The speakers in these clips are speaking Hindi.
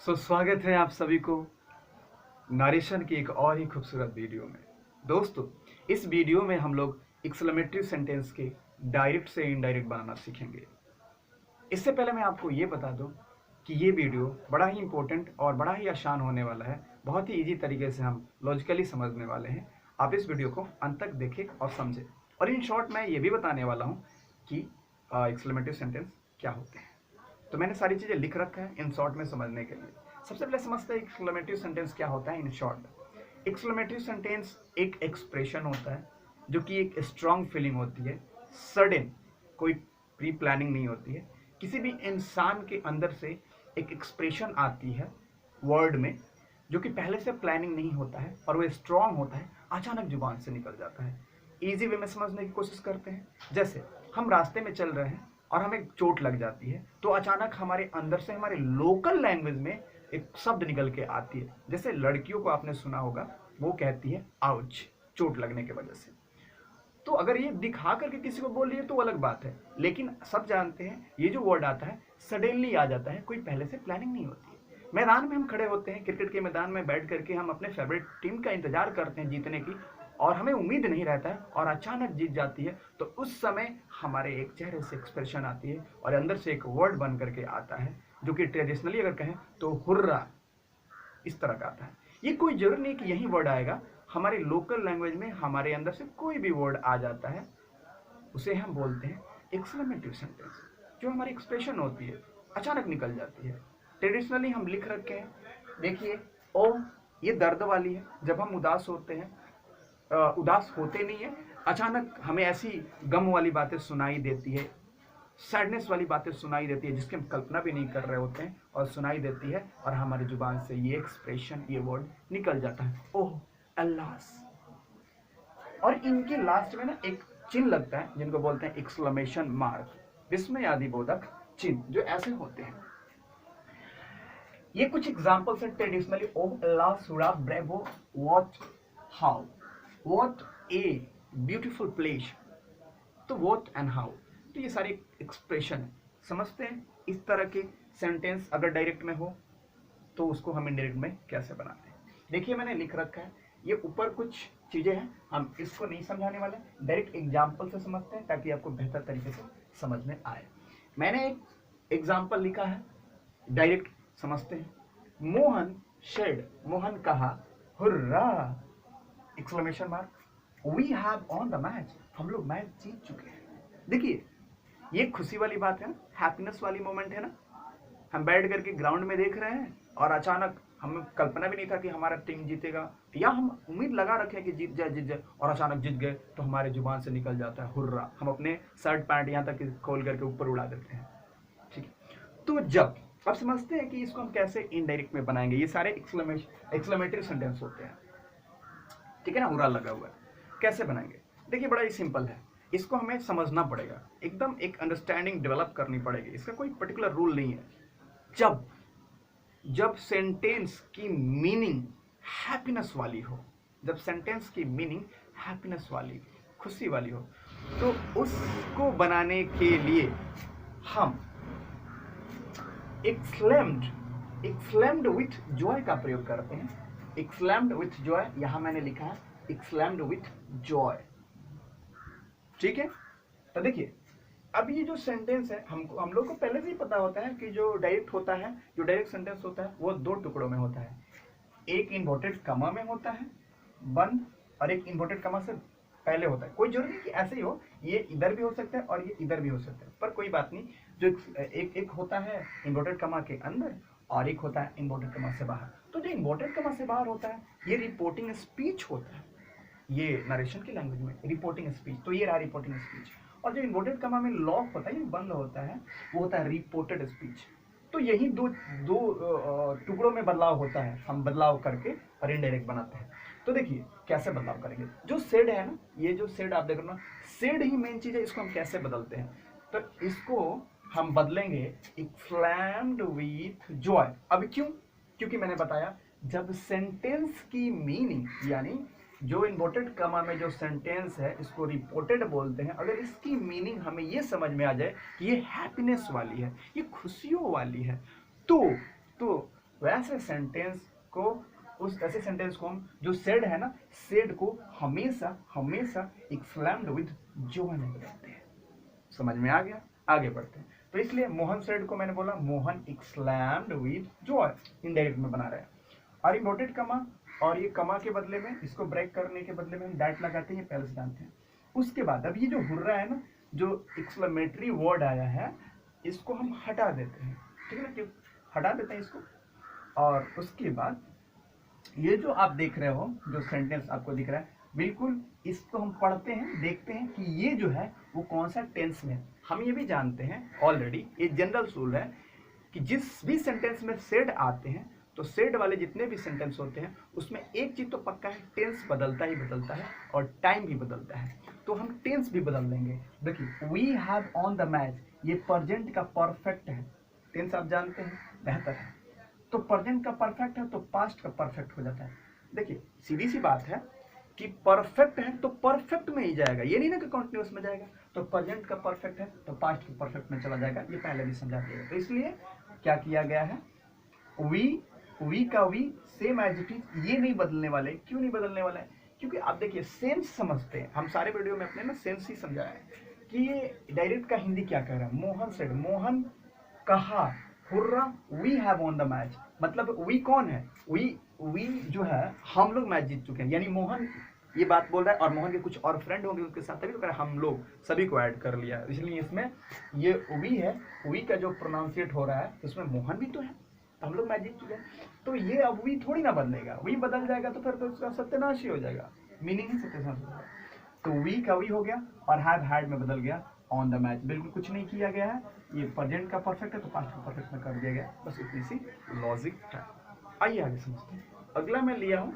स्वागत है आप सभी को नरेशन की एक और ही खूबसूरत वीडियो में। दोस्तों, इस वीडियो में हम लोग एक्सक्लेमेटरी सेंटेंस के डायरेक्ट से इनडायरेक्ट बनाना सीखेंगे। इससे पहले मैं आपको ये बता दूं कि ये वीडियो बड़ा ही इंपॉर्टेंट और बड़ा ही आसान होने वाला है। बहुत ही इजी तरीके से हम लॉजिकली समझने वाले हैं। आप इस वीडियो को अंत तक देखें और समझें। और इन शॉर्ट मैं ये भी बताने वाला हूँ कि एक्सक्लेमेटरी सेंटेंस क्या होते हैं। तो मैंने सारी चीज़ें लिख रखा है इन शॉर्ट में समझने के लिए। सबसे पहले समझते हैं एक्सक्लेमेटरी सेंटेंस क्या होता है इन शॉर्ट। एक्सक्लेमेटरी सेंटेंस एक एक्सप्रेशन होता है जो कि एक स्ट्रांग फीलिंग होती है, सडन, कोई प्री प्लानिंग नहीं होती है। किसी भी इंसान के अंदर से एक एक्सप्रेशन आती है वर्ड में जो कि पहले से प्लानिंग नहीं होता है और वो स्ट्रांग होता है, अचानक जुबान से निकल जाता है। इजी वे में समझने की कोशिश करते हैं। जैसे हम रास्ते में चल रहे हैं और हमें चोट लग जाती है तो अचानक हमारे अंदर से हमारे लोकल लैंग्वेज में एक शब्द निकल के आती है। जैसे लड़कियों को आपने सुना होगा, वो कहती है आउच, चोट लगने की वजह से। तो अगर ये दिखा करके किसी को बोल रही है तो अलग बात है, लेकिन सब जानते हैं ये जो वर्ड आता है सडनली आ जाता है, कोई पहले से प्लानिंग नहीं होती है। मैदान में हम खड़े होते हैं, क्रिकेट के मैदान में बैठ करके हम अपने फेवरेट टीम का इंतजार करते हैं जीतने की, और हमें उम्मीद नहीं रहता है और अचानक जीत जाती है तो उस समय हमारे एक चेहरे से एक्सप्रेशन आती है और अंदर से एक वर्ड बन करके आता है जो कि ट्रेडिशनली अगर कहें तो हुर्रा, इस तरह का आता है। ये कोई जरूर नहीं कि यही वर्ड आएगा, हमारे लोकल लैंग्वेज में हमारे अंदर से कोई भी वर्ड आ जाता है, उसे हम बोलते हैं एक्सक्लेमेटरी सेंटेंस। जो हमारी एक्सप्रेशन होती है अचानक निकल जाती है। ट्रेडिशनली हम लिख रखे हैं, देखिए ओ, ये दर्द वाली है। जब हम उदास होते हैं, उदास होते नहीं है, अचानक हमें ऐसी गम वाली बातें सुनाई देती है, सैडनेस वाली बातें सुनाई देती है जिसकी हम कल्पना भी नहीं कर रहे होते हैं और सुनाई देती है और हमारी जुबान से ये एक्सप्रेशन, ये वर्ड निकल जाता है, ओह अल्लास। और इनके लास्ट में ना एक चिन्ह लगता है जिनको बोलते हैं एक्सक्लेमेशन मार्क, विस्मयादि बोधक चिन्ह, जो ऐसे होते हैं। ये कुछ एग्जांपल्स हैं ट्रेडिशनली। ओह अल्लाह, सुरा, bravo, what, how, what a beautiful place, तो व्हाट एंड हाउ, तो ये सारी एक्सप्रेशन है। समझते हैं इस तरह के सेंटेंस अगर डायरेक्ट में हो तो उसको हम इनडायरेक्ट में कैसे बनाते हैं। देखिए मैंने लिख रखा है, ये ऊपर कुछ चीजें हैं, हम इसको नहीं समझाने वाले, डायरेक्ट एग्जाम्पल से समझते हैं ताकि आपको बेहतर तरीके से समझ में आए। मैंने एक एग्जाम्पल लिखा है, डायरेक्ट समझते हैं। मोहन शेड, मोहन कहा, hurrah, exclamation mark, we have won the match, हम लोग मैच जीत चुके हैं। देखिए ये खुशी वाली बात है ना, हैप्पीनेस वाली मोमेंट है ना। हम बैठ करके ग्राउंड में देख रहे हैं और अचानक हमें कल्पना भी नहीं था कि हमारा टीम जीतेगा, या हम उम्मीद लगा रखे कि जीत जाए और अचानक जीत गए तो हमारे जुबान से निकल जाता है हुर्रा। हम अपने शर्ट पैंट यहाँ तक खोल करके ऊपर उड़ा देते हैं। ठीक है, तो जब अब समझते हैं कि इसको हम कैसे इनडायरेक्ट में बनाएंगे। ये सारे एक्सक्लेमेटरी सेंटेंस होते हैं, ठीक है ना, हुर्रा लगा हुआ है। कैसे बनाएंगे, देखिए बड़ा ही सिंपल है। इसको हमें समझना पड़ेगा, एकदम एक अंडरस्टैंडिंग डेवलप करनी पड़ेगी। इसका कोई पर्टिकुलर रूल नहीं है। जब सेंटेंस की मीनिंग हैप्पीनेस वाली हो, जब सेंटेंस की मीनिंग हैप्पीनेस वाली, खुशी वाली हो, तो उसको बनाने के लिए हम एक्सक्लेम्ड विथ जॉय का प्रयोग करते हैं। एक्सक्लेम्ड विथ जॉय, यहां मैंने लिखा है एक्सक्लेम्ड विथ जॉय, ठीक है। तो देखिए अब ये जो सेंटेंस है, हम लोग को पहले से ही पता होता है कि जो डायरेक्ट होता है, जो डायरेक्ट सेंटेंस होता है वो दो टुकड़ों में होता है। एक इन्वर्टेड कमा में होता है बंद, और एक इन्वर्टेड कमा से पहले होता है। कोई जरूरी नहीं कि ऐसे ही हो, ये इधर भी हो सकता है और ये इधर भी हो सकता है, पर कोई बात नहीं। जो एक होता है इन्वर्टेड कमा के अंदर और एक होता है इन्वर्टेड कमा से बाहर। तो जो इन्वर्टेड कमा से बाहर होता है ये रिपोर्टिंग स्पीच होता है, ये नरेशन की लैंग्वेज में रिपोर्टिंग स्पीच, तो ये रहा रिपोर्टिंग स्पीच। और जो इन्वर्टेड कमा में लॉक होता है, बंद होता है, वो होता है रिपोर्टेड स्पीच। तो यही दो टुकड़ों में बदलाव होता है, हम बदलाव करके और इनडायरेक्ट बनाते हैं। तो देखिए कैसे बदलाव करेंगे। जो सेड है ना, ये जो सेड आप देख रहे हो, सेड ही मेन चीज है। इसको हम कैसे बदलते हैं, तो इसको हम बदलेंगे एक्सक्लेम्ड विथ जॉय। अब क्यों, क्योंकि मैंने बताया जब सेंटेंस की मीनिंग, यानी जो इन्वर्टेड कमा में जो सेंटेंस है इसको रिपोर्टेड बोलते हैं, अगर इसकी मीनिंग हमें ये समझ में आ जाए कि ये हैप्पीनेस वाली है, ये खुशियों वाली है, तो वैसे सेंटेंस को, उस ऐसे सेंटेंस को हम जो सेड है ना, सेड को हमेशा हमेशा एक्सलैम्ड विद जॉय में बदलते हैं। समझ में आ गया? आगे बढ़ते हैं। तो इसलिए मोहन सेड को मैंने बोला मोहन एक्सलैम्ड विद जॉय, इनडायरेक्ट में बना रहा है। और इन्वर्टेड कमा, और ये कमा के बदले में, इसको ब्रेक करने के बदले में हम डैट लगाते हैं, पहले से जानते हैं। उसके बाद अब ये जो हुर्रा है ना, जो एक्सक्लेमेटरी वर्ड आया है, इसको हम हटा देते हैं, ठीक है ना, क्यों हटा देते हैं इसको। और उसके बाद ये जो आप देख रहे हो, जो सेंटेंस आपको दिख रहा है, बिल्कुल इसको हम पढ़ते हैं, देखते हैं कि ये जो है वो कौन सा टेंस में है। हम ये भी जानते हैं ऑलरेडी, ये जनरल रूल है कि जिस भी सेंटेंस में सेड आते हैं, तो सेड वाले जितने भी सेंटेंस होते हैं उसमें एक चीज तो पक्का है, टेंस बदलता ही बदलता है और टाइम भी बदलता है। तो हम टेंस भी बदल देंगे। देखिए, we have won the match, ये प्रेजेंट का परफेक्ट है, टेंस आप जानते हैं, बेहतर है। तो प्रेजेंट का परफेक्ट है तो पास्ट का परफेक्ट हो जाता है। देखिए, सीधी सी बात है कि परफेक्ट है तो परफेक्ट में ही जाएगा, ये नहीं ना कि कॉन्टिन्यूस में जाएगा। तो प्रेजेंट का परफेक्ट है तो पास्ट के परफेक्ट में चला जाएगा, ये पहले भी समझा दिया। तो इसलिए क्या किया गया है, वी का we same as it is, ये नहीं बदलने वाले। क्यों नहीं बदलने वाला है? क्योंकि आप देखिए सेंस समझते हैं, हम सारे वीडियो में अपने ना सेंस ही समझाया है कि ये डायरेक्ट का हिंदी क्या कह रहा है। मोहन सेड, मोहन कहा, hurrah we have won the match, मतलब वी कौन है, वी जो है हम लोग मैच जीत चुके हैं, यानी मोहन ये बात बोल रहा है और मोहन के कुछ और फ्रेंड होंगे उसके साथ, तभी तो कह रहा है हम लोग सभी को ऐड कर लिया, इसलिए इसमें ये वी है, वी का जो प्रोनाउंसिएट हो रहा है उसमें मोहन भी तो है, तो हम लोग मैच जीत चुके हैं। तो ये अब वी थोड़ी ना बदलेगा, वी बदल जाएगा तो फिर तो उसका सत्यानाश ही हो जाएगा, मीनिंग ही सत्यानाश हो जाएगा। तो वी का वी हो गया और हैव हैड में बदल गया ऑन द मैच, बिल्कुल कुछ नहीं किया गया है। ये प्रेजेंट का परफेक्ट है तो पास्ट का परफेक्ट में कर दिया गया, बस इतनी सी लॉजिक है। आइए आगे समझते हैं। अगला मैं लिया हूँ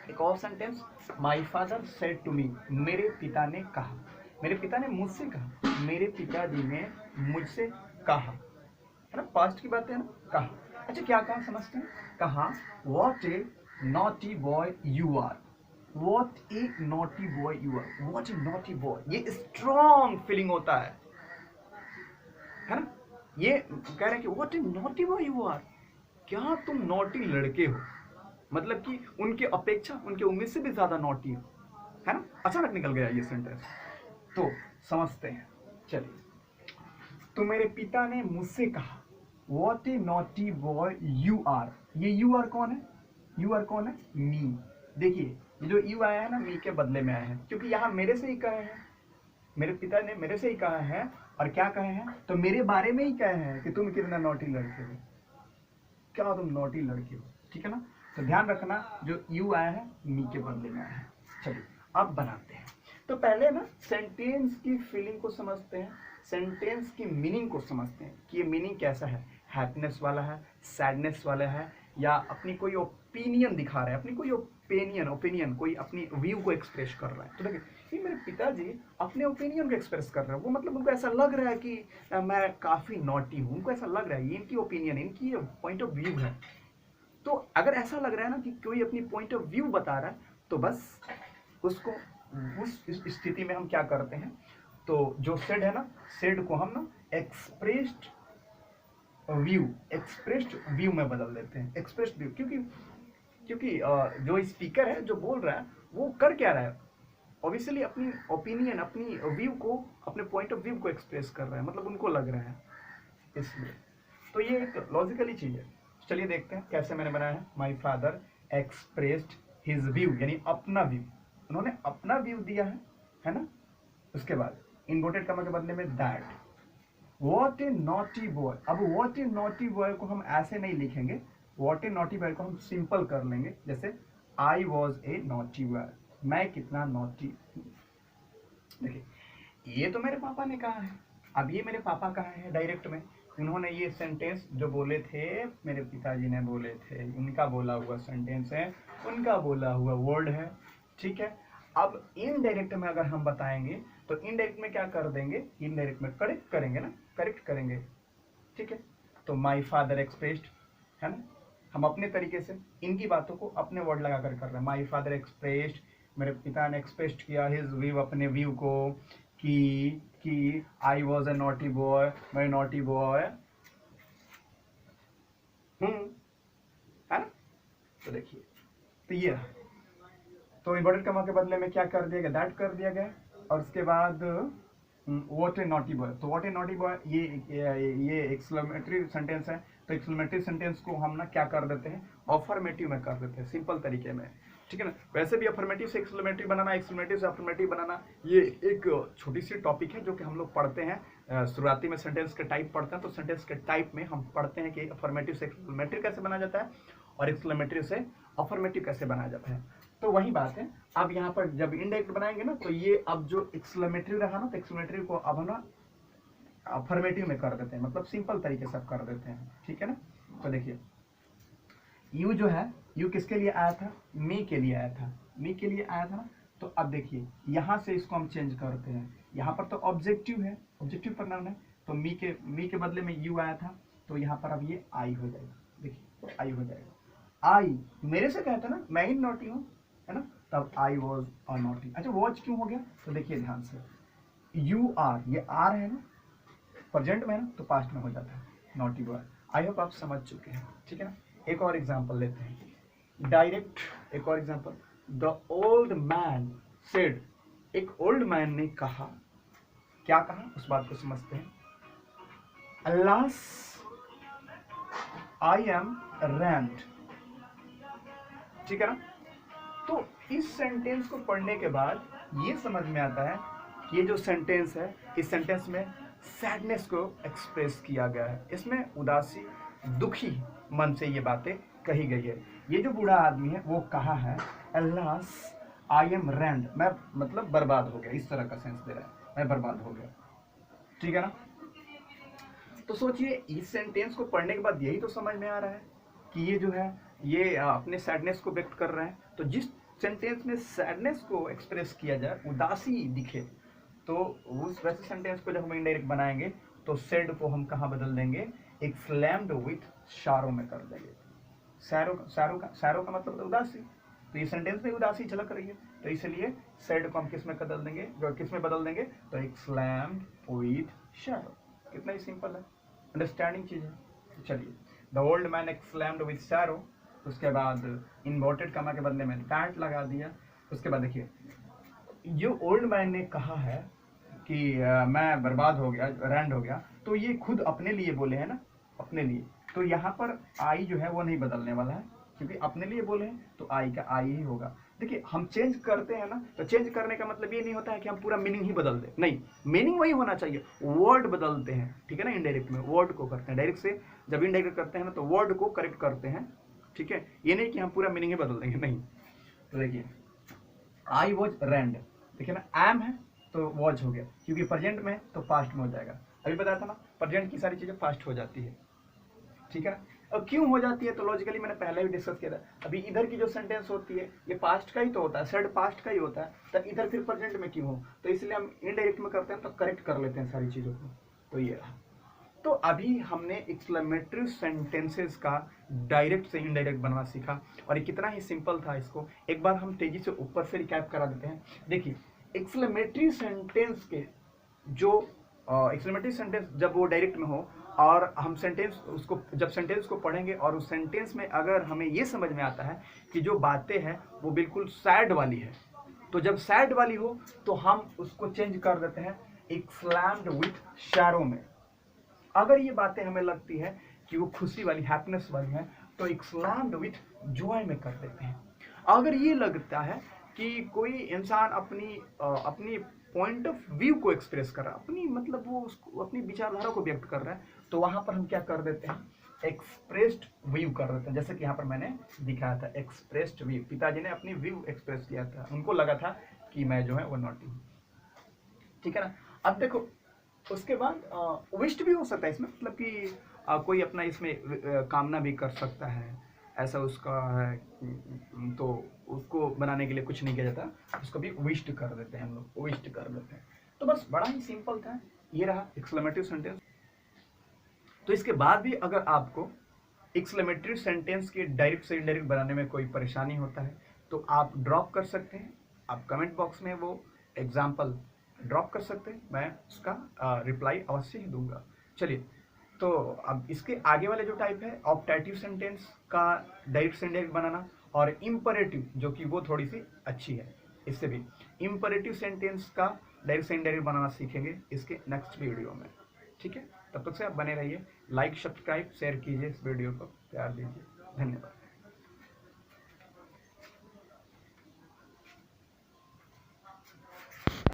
एक और sentence, my father said to me, मेरे पिता ने कहा, मेरे पिता ने मुझसे कहा, मेरे पिताजी ने मुझसे कहा, है ना, पास्ट की बात है ना, कहा। अच्छा, क्या कहा समझते हैं? कहा, what a naughty boy you are, what a naughty boy you are, what a naughty boy, ये स्ट्रॉन्ग फीलिंग होता है ना। ये कह रहे हैं कि what a naughty boy you are, क्या तुम नॉटी लड़के हो, मतलब कि उनकी अपेक्षा, उनकी उम्मीद से भी ज्यादा नॉटी हो, है ना। अचानक निकल गया ये सेंटेंस, तो समझते हैं। चलिए, तो मेरे पिता ने मुझसे कहा, what a naughty boy you are, ये यू आर कौन है? यू आर कौन है? मी। देखिए, ये जो यू आया है ना, मी के बदले में आया है, क्योंकि यहाँ मेरे से ही कहे हैं, मेरे पिता ने मेरे से ही कहा है, और क्या कहे हैं, तो मेरे बारे में ही कहे हैं कि तुम कितना नॉटी लड़के हो, क्या तुम नॉटी लड़के हो, ठीक है ना। तो ध्यान रखना, जो यू आया है मी के बदले में आया है। चलिए अब बनाते हैं। तो पहले ना सेंटेंस की फीलिंग को समझते हैं, सेंटेंस की मीनिंग को समझते हैं कि ये मीनिंग कैसा है, हैप्पीनेस वाला है, सैडनेस वाला है, या अपनी कोई ओपिनियन दिखा रहा है, अपनी कोई ओपिनियन कोई अपनी व्यू को एक्सप्रेस कर रहा है। तो देखिए, ये मेरे पिताजी अपने ओपिनियन को एक्सप्रेस कर रहे हैं, वो मतलब उनको ऐसा लग रहा है कि मैं काफ़ी नॉटी हूँ, उनको ऐसा लग रहा है, ये इनकी ओपिनियन, इनकी पॉइंट ऑफ व्यू है। तो अगर ऐसा लग रहा है ना कि कोई अपनी पॉइंट ऑफ व्यू बता रहा है, तो बस उसको उस स्थिति में हम क्या करते हैं, तो जो सेड है ना, सेड को हम ना एक्सप्रेस्ड व्यू में बदल देते हैं, एक्सप्रेस्ड व्यू। क्योंकि जो स्पीकर है, जो बोल रहा है, वो कर क्या रहा है, ऑब्वियसली अपनी ओपिनियन, अपनी व्यू को, अपने पॉइंट ऑफ व्यू को एक्सप्रेस कर रहा है, मतलब उनको लग रहा है, इसलिए। तो ये एक लॉजिकली चीज है। चलिए देखते हैं कैसे मैंने बनाया है। My father expressed his view, यानी अपना व्यू, उन्होंने अपना व्यू दिया है ना। उसके बाद इन्वर्टेड कॉमा के बदले में that, what a naughty boy. अब व्हाट ए नॉटी बॉय को हम ऐसे नहीं लिखेंगे, व्हाट ए नॉटी बॉय को हम सिंपल कर लेंगे, जैसे I was a naughty boy, मैं कितना नॉटी। देखिए, ये तो मेरे पापा ने कहा है, अब ये मेरे पापा कहा है डायरेक्ट में, उन्होंने ये सेंटेंस जो बोले थे, मेरे पिताजी ने बोले थे, उनका बोला हुआ सेंटेंस है, उनका बोला हुआ वर्ड है, ठीक है। अब इनडायरेक्ट में अगर हम बताएंगे तो इनडायरेक्ट में क्या कर देंगे, इनडायरेक्ट में करेक्ट करेंगे ना, करेक्ट करेंगे, ठीक है। तो माई फादर एक्सप्रेस्ड, है ना, हम अपने तरीके से इनकी बातों को अपने वर्ड लगा कर रहे हैं। माई फादर एक्सप्रेस्ड, मेरे पिता ने एक्सप्रेस्ड किया हिज व्यू, अपने व्यू को, कि I was a naughty boy, मैं नॉटी बॉय हूँ, देखिए, तो ये रहा। तो इन्वर्टेड कॉमा के बदले में क्या कर दिया गया, दैट कर दिया गया, और उसके बाद व्हाट ए नॉटी बॉय। तो व्हाट ए नॉटी बॉय ये एक्सक्लेमेटरी सेंटेंस है, तो एक्सक्लेमेटरी सेंटेंस को हम ना क्या कर देते हैं, अफर्मेटिव में कर देते हैं, सिंपल तरीके में, ठीक है ना। वैसे भी अफर्मेटिव से एक्सक्लेमेटरी बनाना, एक्सक्लेमेटरी से अफर्मेटिव बनाना, ये एक छोटी सी टॉपिक है जो कि हम लोग पढ़ते हैं शुरुआती में। सेंटेंस के टाइप पढ़ते हैं, तो सेंटेंस के टाइप में हम पढ़ते हैं कि अफर्मेटिव से एक्सक्लेमेटरी कैसे बनाया जाता है और एक्सक्लेमेटरी से अफर्मेटिव कैसे बनाया जाता है। तो वही बात है, अब यहाँ पर जब इनडायरेक्ट बनाएंगे ना, तो ये अब जो एक्सक्लेमेटरी रहा ना, तो एक्सक्लेमेटरी को अब हम ना अफर्मेटिव में कर देते हैं, मतलब सिंपल तरीके से कर देते हैं, ठीक है ना। तो देखिए, यू जो है, यू किसके लिए आया था, मी के लिए आया था, मी के लिए आया था ना। तो अब देखिए, यहाँ से इसको हम चेंज करते हैं, यहाँ पर तो ऑब्जेक्टिव है, ऑब्जेक्टिव प्रोनाउन है, तो मी के बदले में यू आया था, तो यहाँ पर अब ये आई हो जाएगा, देखिए आई हो जाएगा। आई मेरे से कहता ना, मैं ही नॉटी हूँ, है ना, तब आई वॉज और नॉटी। अच्छा, वॉज क्यों हो गया, तो देखिए ध्यान से, यू आर, ये आर है ना, प्रेजेंट में है ना, तो पास्ट में हो जाता है नॉटी बॉय। आई होप आप समझ चुके हैं, ठीक है ना। एक और एग्जांपल लेते हैं, डायरेक्ट एक और example. The old man said, एक ओल्ड मैन ने कहा, क्या कहा उस बात को समझते हैं। अलास आई एम रैंड, ठीक है ना। तो इस सेंटेंस को पढ़ने के बाद ये समझ में आता है कि ये जो सेंटेंस है, इस सेंटेंस में सैडनेस को एक्सप्रेस किया गया है, इसमें उदासी, दुखी मन से ये बातें कही गई है। ये जो बूढ़ा आदमी है वो कहा है, अल्लास आई एम रैंड, मैं मतलब बर्बाद हो गया, इस तरह का सेंस दे रहा है, मैं बर्बाद हो गया, ठीक है ना। तो सोचिए, इस सेंटेंस को पढ़ने के बाद यही तो समझ में आ रहा है कि ये जो है, ये अपने सैडनेस को व्यक्त कर रहे हैं। तो जिस सेंटेंस में सैडनेस को एक्सप्रेस किया जाए, उदासी दिखे, तो उस वैसे सेंटेंस को जब हम इनडायरेक्ट बनाएंगे तो सेड को हम कहाँ बदल देंगे, एक्सलैम्ड विथ शारो में कर देंगे। शारो का मतलब उदासी, तो ये सेंटेंस में उदासी झलक रही है, तो इसलिए सेड को हम किस में बदल देंगे, किस में बदल देंगे, तो एक्सलैम्ड विथ शारो। कितना ही सिंपल है, अंडरस्टैंडिंग चीज है। चलिए, द ओल्ड मैन एक्सलैम्ड विथ शारो, उसके बाद इन्वर्टेड कमा के बदले में दैट लगा दिया। उसके बाद देखिए, जो ओल्ड मैन ने कहा है कि मैं बर्बाद हो गया, रैंड हो गया, तो ये खुद अपने लिए बोले हैं ना, अपने लिए। तो यहाँ पर आई जो है वो नहीं बदलने वाला है, क्योंकि अपने लिए बोले हैं, तो आई का आई ही होगा। देखिए, हम चेंज करते हैं ना, तो चेंज करने का मतलब ये नहीं होता है कि हम पूरा मीनिंग ही बदल दें, नहीं, मीनिंग वही होना चाहिए, वर्ड बदलते हैं, ठीक है ना। इनडायरेक्ट में वर्ड को करते हैं, डायरेक्ट से जब इनडायरेक्ट करते हैं ना, तो वर्ड को करेक्ट करते हैं, ठीक है। ये नहीं कि हम पूरा मीनिंग ही बदल देंगे, नहीं। तो देखिए, आई वॉज रैंड, देखिए ना, एम है तो वॉज हो गया, क्योंकि प्रेजेंट में तो पास्ट में हो जाएगा। अभी बताया था ना, प्रेजेंट की सारी चीजें पास्ट हो जाती है, ठीक है ना। अब क्यों हो जाती है, तो लॉजिकली मैंने पहले भी डिस्कस किया था। अभी इधर की जो सेंटेंस होती है, ये पास्ट का ही तो होता है, सेड पास्ट का ही होता है, तो इधर फिर प्रेजेंट में क्यों हो, तो इसलिए हम इनडायरेक्ट में करते हैं, तो करेक्ट कर लेते हैं सारी चीजों को। तो ये रहा। तो अभी हमने एक्सक्लेमेटरी सेंटेंसेस का डायरेक्ट से इनडायरेक्ट बनना सीखा, और ये कितना ही सिंपल था, इसको एक बार हम तेजी से ऊपर से रिकैप करा देते हैं। देखिए, एक्सक्लेमेटरी सेंटेंस के जो एक्सक्लेमेटरी सेंटेंस जब वो डायरेक्ट में हो, और हम सेंटेंस उसको जब सेंटेंस को पढ़ेंगे, और उस सेंटेंस में अगर हमें ये समझ में आता है कि जो बातें हैं वो बिल्कुल सैड वाली है, तो जब सैड वाली हो तो हम उसको चेंज कर देते हैं एक्सलैम्ड विथ शैरो में। अगर ये बातें हमें लगती है कि वो खुशी वाली, हैप्पीनेस वाली है, तो एक्सलैम्ड विथ जॉय में कर देते हैं। अगर ये लगता है कि कोई इंसान अपनी पॉइंट ऑफ व्यू को एक्सप्रेस कर रहा है, अपनी मतलब वो उसको अपनी विचारधारा को व्यक्त कर रहा है, तो वहां पर हम क्या कर देते हैं, एक्सप्रेस्ड व्यू कर देते हैं। जैसे कि यहाँ पर मैंने दिखाया था एक्सप्रेस्ड व्यू, पिताजी ने अपनी व्यू एक्सप्रेस किया था, उनको लगा था कि मैं जो है वो नॉटी हूँ, ठीक है ना। अब देखो, उसके बाद विस्ट भी हो सकता है इसमें, मतलब कि कोई अपना इसमें कामना भी कर सकता है, ऐसा उसका है, तो उसको बनाने के लिए कुछ नहीं किया जाता, उसको भी विश्ड कर देते हैं हम लोग, विश्ड कर देते हैं। तो बस बड़ा ही सिंपल था, ये रहा एक्सक्लेमेटिव सेंटेंस। तो इसके बाद भी अगर आपको एक्सक्लेमेटरी सेंटेंस के डायरेक्ट से इनडायरेक्ट बनाने में कोई परेशानी होता है, तो आप ड्रॉप कर सकते हैं, आप कमेंट बॉक्स में वो एग्जाम्पल ड्रॉप कर सकते हैं, मैं उसका रिप्लाई अवश्य ही दूंगा। चलिए, तो अब इसके आगे वाले जो टाइप है ऑप्टेटिव सेंटेंस का डायरेक्ट से इनडायरेक्ट बनाना, और इम्परेटिव जो कि वो थोड़ी सी अच्छी है, इससे भी इम्परेटिव सेंटेंस का डायरेक्ट से इनडायरेक्ट बनाना सीखेंगे इसके नेक्स्ट वीडियो में। ठीक है, तब तक से आप बने रहिए। लाइक सब्सक्राइब शेयर कीजिए, इस वीडियो को प्यार दीजिए। धन्यवाद।